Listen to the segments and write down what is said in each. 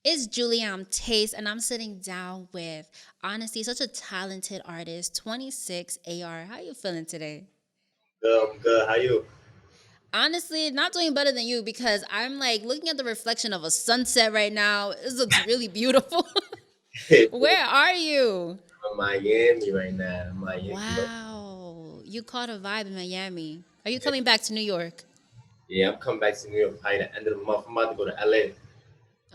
It's Julie Taste, and I'm sitting down with, honestly, such a talented artist, 26 AR. How you feeling today? Good, I'm good. How you? Honestly, not doing better than you because I'm like looking at the reflection of a sunset right now. It looks really beautiful. Where are you? I'm Miami right now. Miami. Wow, you caught a vibe in Miami. Are you coming back to New York? Yeah, I'm coming back to New York probably the end of the month. I'm about to go to LA.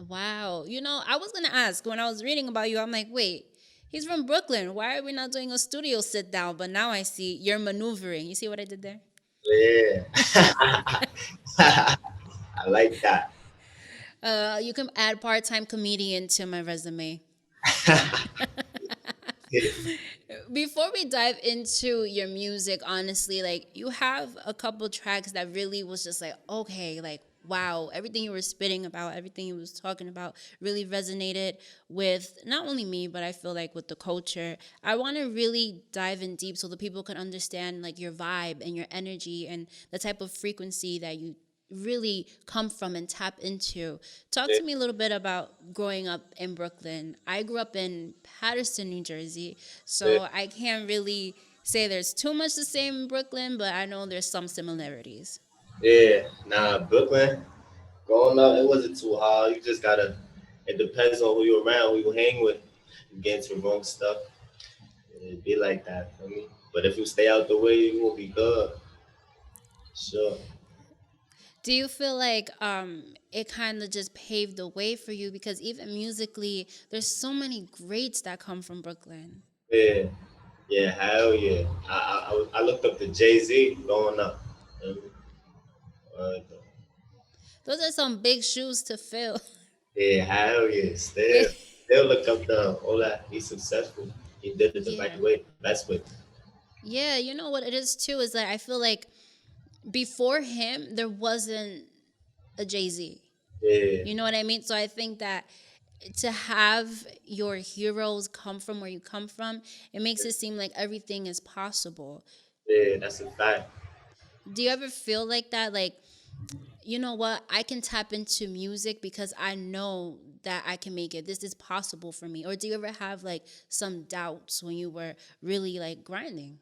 Wow. I was going to ask when I was reading about you, I'm like, wait, he's from Brooklyn. Why are we not doing a studio sit down? But now I see you're maneuvering. You see what I did there? Yeah. I like that. You can add part time comedian to my resume. Before we dive into your music, honestly, like you have a couple tracks that really was just like, okay, like wow, everything you were spitting about, everything you was talking about really resonated with not only me, but I feel like with the culture. I want to really dive in deep so the people can understand like your vibe and your energy and the type of frequency that you really come from and tap into. Talk Yeah. to me a little bit about growing up in Brooklyn. I grew up in Patterson, New Jersey, Yeah. so I can't really say there's too much the same in Brooklyn, but I know there's some similarities. Yeah. Nah, Brooklyn. Growing up, it wasn't too hard. You just gotta. It depends on who you around, who you hang with. You get into the wrong stuff. It be like that for me. But if you stay out the way, you will be good. Sure. Do you feel like it kind of just paved the way for you because even musically, there's so many greats that come from Brooklyn. Yeah. Yeah. Hell yeah. I looked up to Jay-Z growing up. Uh, Those are some big shoes to fill. Yeah, hell yeah. Still look up the all that. He's successful. He did it the right Yeah. way, best way. Yeah, you know what it is too is that I feel like before him there wasn't a Jay-Z. Yeah, You know what I mean? So I think that to have your heroes come from where you come from, it makes it seem like everything is possible. yeah, that's a fact. Do you ever feel like that? Like, you know what? I can tap into music because I know that I can make it. This is possible for me. Or do you ever have like some doubts when you were really like grinding?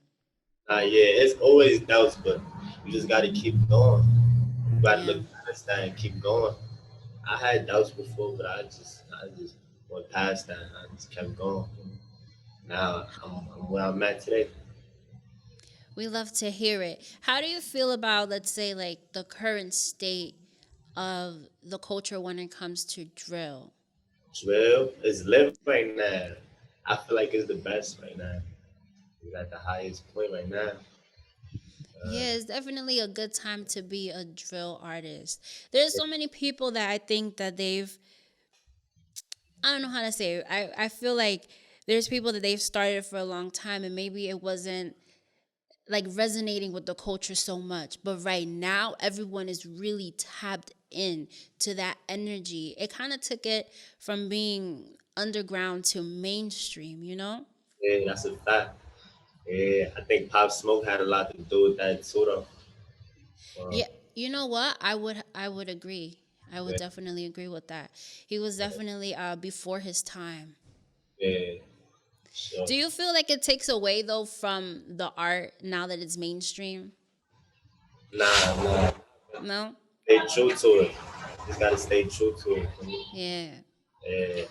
Yeah, it's always doubts, but you just gotta keep going. You gotta Yeah. look past that and keep going. I had doubts before, but I just went past that. I just kept going. Now I'm where I'm at today. We love to hear it. How do you feel about, let's say, like the current state of the culture when it comes to drill? Drill is lit right now. I feel like it's the best right now. We're at the highest point right now. Uh, Yeah, it's definitely a good time to be a drill artist. There's so many people that I think that I don't know how to say it. I feel like there's people that they've started for a long time and maybe it wasn't like resonating with the culture so much. But right now, everyone is really tapped in to that energy. It kind of took it from being underground to mainstream, you know? yeah, that's a fact. Yeah, I think Pop Smoke had a lot to do with that too, though. Yeah, Um, you know what? I would agree. I would yeah, definitely agree with that. He was definitely before his time. yeah, sure. Do you feel like it takes away though from the art now that it's mainstream? Nah. No? Stay true to it. Just gotta stay true to it. Yeah. Yeah,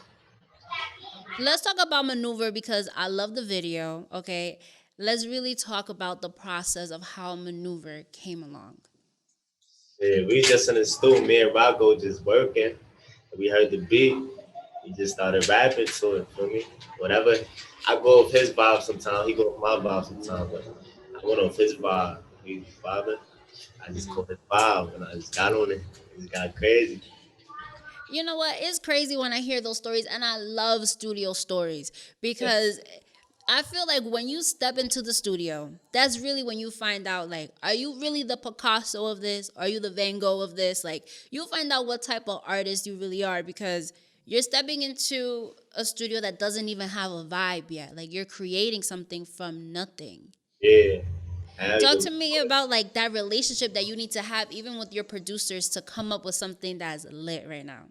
Let's talk about Maneuver because I love the video. Okay. Let's really talk about the process of how Maneuver came along. yeah. We just in the studio, me and Rocco just working. We heard the beat. We just started rapping to it. Feel me? Whatever. I go off his vibe sometimes. He go off my vibe sometimes. But I went off his vibe. He vibing. I just Hmm. caught his vibe and I just got on it. It just got crazy. You know what? It's crazy when I hear those stories, and I love studio stories Yeah, because I feel like when you step into the studio, that's really when you find out like, are you really the Picasso of this? Are you the Van Gogh of this? Like, you'll find out what type of artist you really are because you're stepping into a studio that doesn't even have a vibe yet. Like, you're creating something from nothing. yeah. Hell Talk yeah. to me about like that relationship that you need to have even with your producers to come up with something that's lit right now.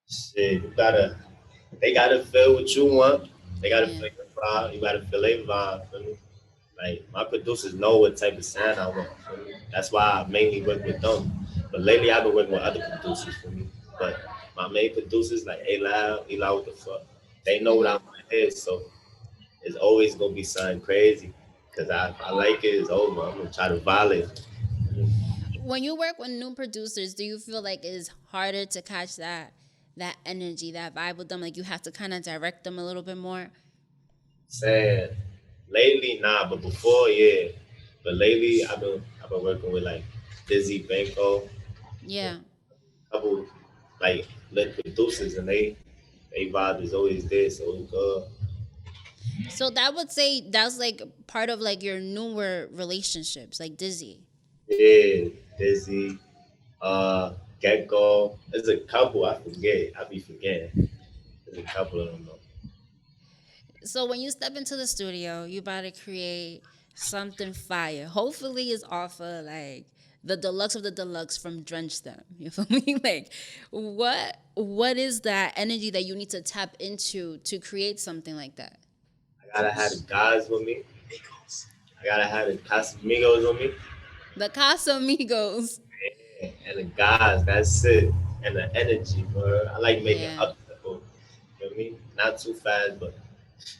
Shit, they gotta feel what you want. They gotta Yeah. feel your vibe. You gotta feel their vibe. Feel me? Like my producers know what type of sound I want. Feel me? That's why I mainly work with them. But lately I've been working with other producers for me. But my main producers like A Loud, E Loud, what the fuck? They know what I Hmm. want to hear, so it's always gonna be something crazy. Cause I like it, it's over. I'm gonna try to violate. When you work with new producers, do you feel like it's harder to catch that energy, that vibe with them? Like you have to kind of direct them a little bit more. Saying lately, nah, but before, yeah. But lately, I've been working with like Dizzy Banko, Yeah. a couple like lit producers, and they vibe is always there, so it's good. So that would say that's like part of like your newer relationships, like Dizzy. Yeah, Dizzy, Gecko. There's a couple I forget. I be forgetting. There's a couple of them though. So when you step into the studio, you about to create something fire. Hopefully, it's off of like the deluxe of the deluxe from Drench Them. You feel me? Like, what is that energy that you need to tap into to create something like that? I gotta have the guys with me. I gotta have the Casamigos with me. The Casamigos. And the guys, that's it. And the energy, bro. I like making Yeah. up tempo. You know what I mean? Not too fast, but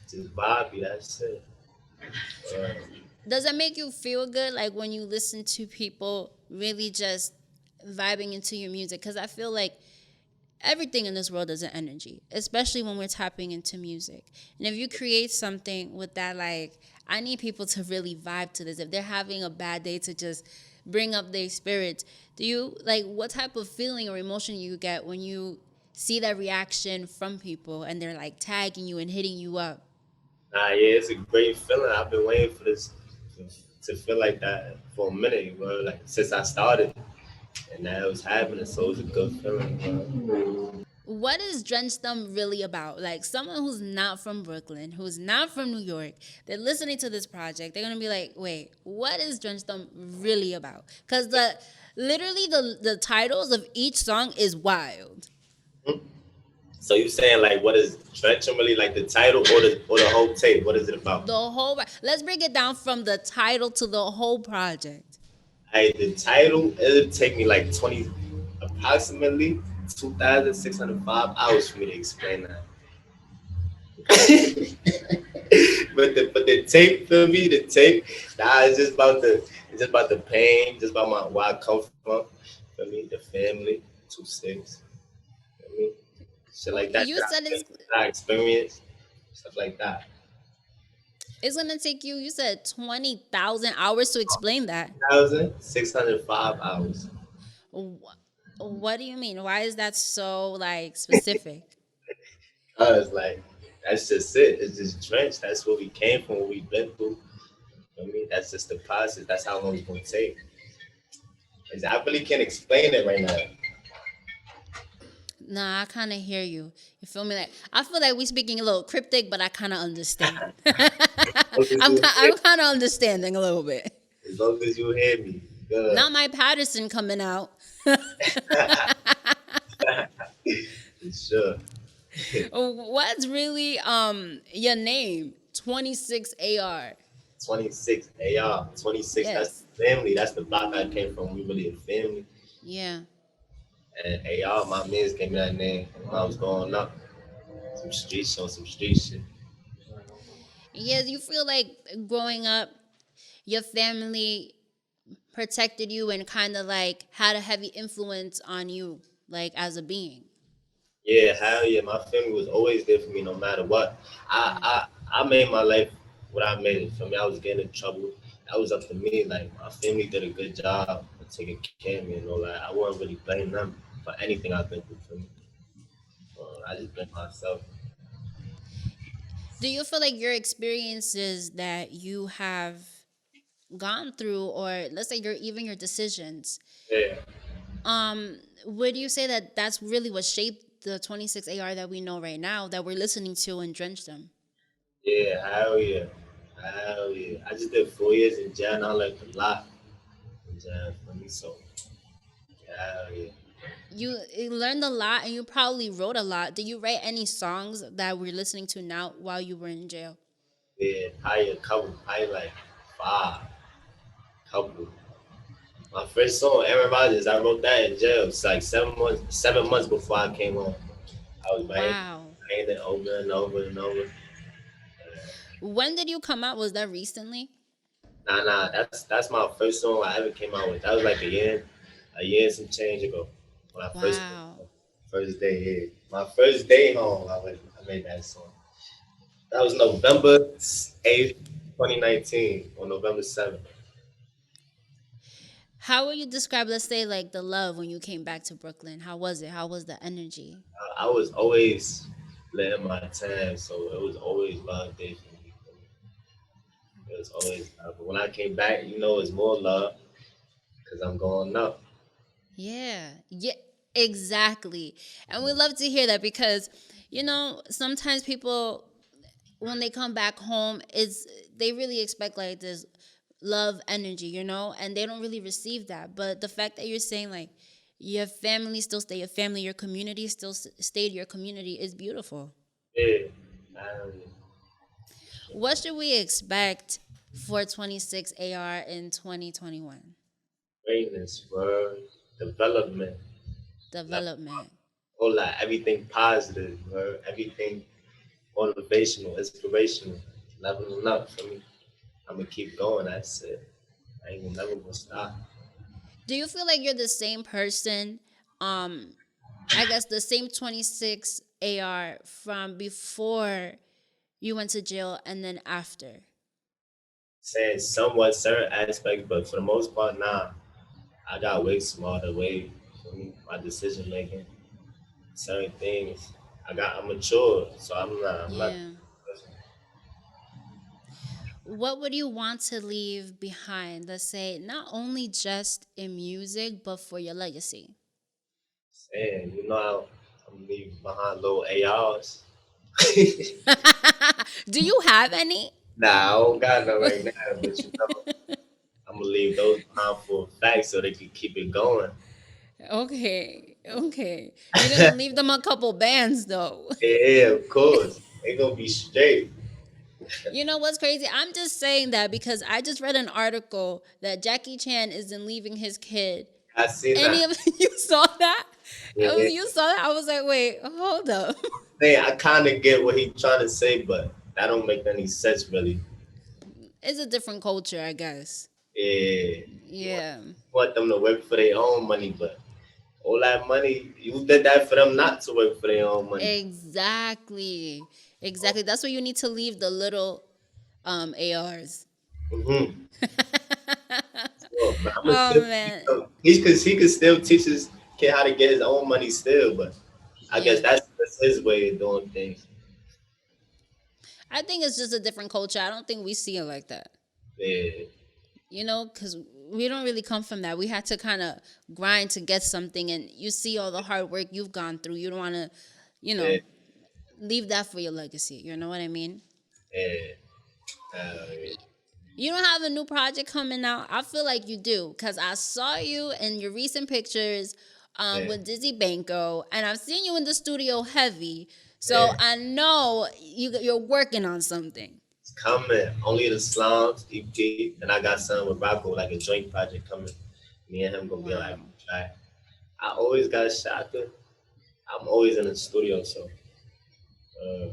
just vibey, that's it. Uh, Does it make you feel good, like when you listen to people really just vibing into your music? Because I feel like everything in this world is an energy, especially when we're tapping into music. And if you create something with that, like, I need people to really vibe to this. If they're having a bad day, to just bring up their spirits. Do you like what type of feeling or emotion you get when you see that reaction from people and they're like tagging you and hitting you up? nah, yeah, it's a great feeling. I've been waiting for this to feel like that for a minute, bro. Like since I started. And now it was happening, so it's a good feeling, bro. What is Drench Them really about? Like someone who's not from Brooklyn, who's not from New York, they're listening to this project. They're gonna be like, "Wait, what is Drench Them really about?" Because the literally the titles of each song is wild. So you saying like what is Drench Em really like the title or the whole tape? What is it about? The whole let's break it down from the title to the whole project. Hey, the title it'll take me like 20 approximately 2,605 hours for me to explain that. But the tape for me, the tape, nah, it's just about the pain, just about where I come from. For me, the family, 2 6. For me, shit like that You that said I experienced, stuff like that. it's gonna take you. You said 20,000 hours to explain that. 1,605 hours. What do you mean? Why is that so like specific? Cause like that's just it. It's just drenched. That's where we came from, what we've been through. I mean, that's just the process. That's how long it's gonna take. 'Cause I really can't explain it right now. Nah, I kind of hear you. You feel me? Like I feel like we speaking a little cryptic, but I kind of understand. As long as you hear, I'm kind of understanding a little bit. as long as you hear me, good. Not my Patterson coming out. Sure. What's really your name? 26 AR. 26 AR. 26. That's Yes. family. That's the block I came from. We really a family. Yeah. And AR, my mans gave me that name when I was growing up. Some street shit on some street shit. Yes, you feel like growing up, your family protected you and kind of like had a heavy influence on you, like as a being. Yeah, hell yeah. My family was always there for me no matter what. Yeah. I made my life what I made it. For me, I was getting in trouble. That was up to me. Like my family did a good job of taking care of me and all that. I wouldn't really blame them for anything I've been through for me. I just blame myself. Do you feel like your experiences that you have gone through, or let's say your even your decisions, Yeah, would you say that that's really what shaped the 26 AR that we know right now that we're listening to and drenched them? yeah, hell yeah. Hell yeah. I just did 4 years in jail and I learned a lot in jail for me. So, hell yeah. You learned a lot, and you probably wrote a lot. Did you write any songs that we're listening to now while you were in jail? Yeah, probably a couple, probably like five, couple. My first song, Aaron Rodgers, I wrote that in jail. It's like 7 months before I came home. I was Wow. playing it over and over and over. When did you come out? Was that recently? Nah, that's my first song I ever came out with. That was like a year and some change ago. When I Wow. first day here. My first day home, I made that song. That was November 8th, 2019, or November 7th. How would you describe, let's say, like the love when you came back to Brooklyn? How was it? How was the energy? I was always letting my time, so it was always love day for me. It was always love. But when I came back, it's more love because I'm going up. Yeah. Yeah, exactly. And we love to hear that because, sometimes people, when they come back home, is they really expect like this love energy, and they don't really receive that. But the fact that you're saying like your family still stay your family, your community still stayed your community is beautiful. Yeah. Um, What should we expect for 26 AR in 2021? greatness, bro. Development. Development. Whole lot. Everything positive, bro. Everything motivational, inspirational. Leveling up for me. I'm gonna keep going. That's it. I ain't never gonna stop. Do you feel like you're the same person? Um, I guess the same 26 AR from before you went to jail and then after. Saying somewhat certain aspects, but for the most part, nah. I got way smarter, way for me, my decision making. Certain things. I'm mature, so I'm not. Yeah. What would you want to leave behind? Let's say not only just in music, but for your legacy. Saying, I'm leaving behind little ARs. Do you have any? Nah, I don't got none right now, but I'm gonna leave those behind for a fact so they can keep it going. Okay, okay. You're gonna leave them a couple bands though. Yeah, of course. They gonna be straight. You know what's crazy? I'm just saying that because I just read an article that Jackie Chan isn't leaving his kid. I seen Any that. of you saw that? Yeah. You saw that? I was like, wait, hold up. I kind of get what he trying to say, but that don't make any sense really. It's a different culture, I guess. Yeah, Yeah. want them to work for their own money, but all that money, you did that for them not to work for their own money. Exactly. Exactly. That's why you need to leave the little ARs. Mm-hmm. So, but I'm gonna Oh still man. he could still teach his kid how to get his own money still, but I guess Yeah. that's his way of doing things. I think it's just a different culture. I don't think we see it like that. Yeah, Because we don't really come from that. We had to kind of grind to get something, and you see all the hard work you've gone through. You don't want to, you yeah, know, leave that for your legacy. You know what I mean? yeah. Uh, You don't have a new project coming out. I feel like you do because I saw you in your recent pictures yeah, with Dizzy Banco, and I've seen you in the studio heavy. So yeah. I know you're working on something. It's coming. Only the Slums EP, and I got something with Rocco, like a joint project coming. Me and him gonna be like, Wow. try. I always got a shotgun. I'm always in the studio, so uh,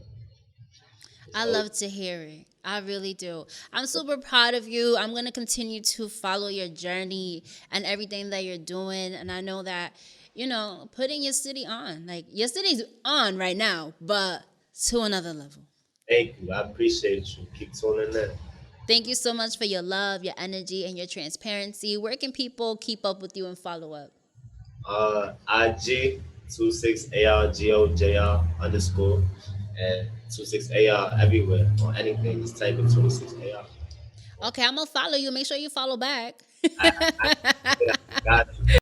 it's I always love to hear it. I really do. I'm super proud of you. I'm going to continue to follow your journey and everything that you're doing. And I know that, putting your city on, like your city's on right now, but to another level. thank you. I appreciate you. Keep tuning in. Thank you so much for your love, your energy, and your transparency. Where can people keep up with you and follow up? IG 26ARGOJR underscore and 26AR everywhere on anything. Just type in 26AR. Okay, I'm going to follow you. Make sure you follow back. I got you.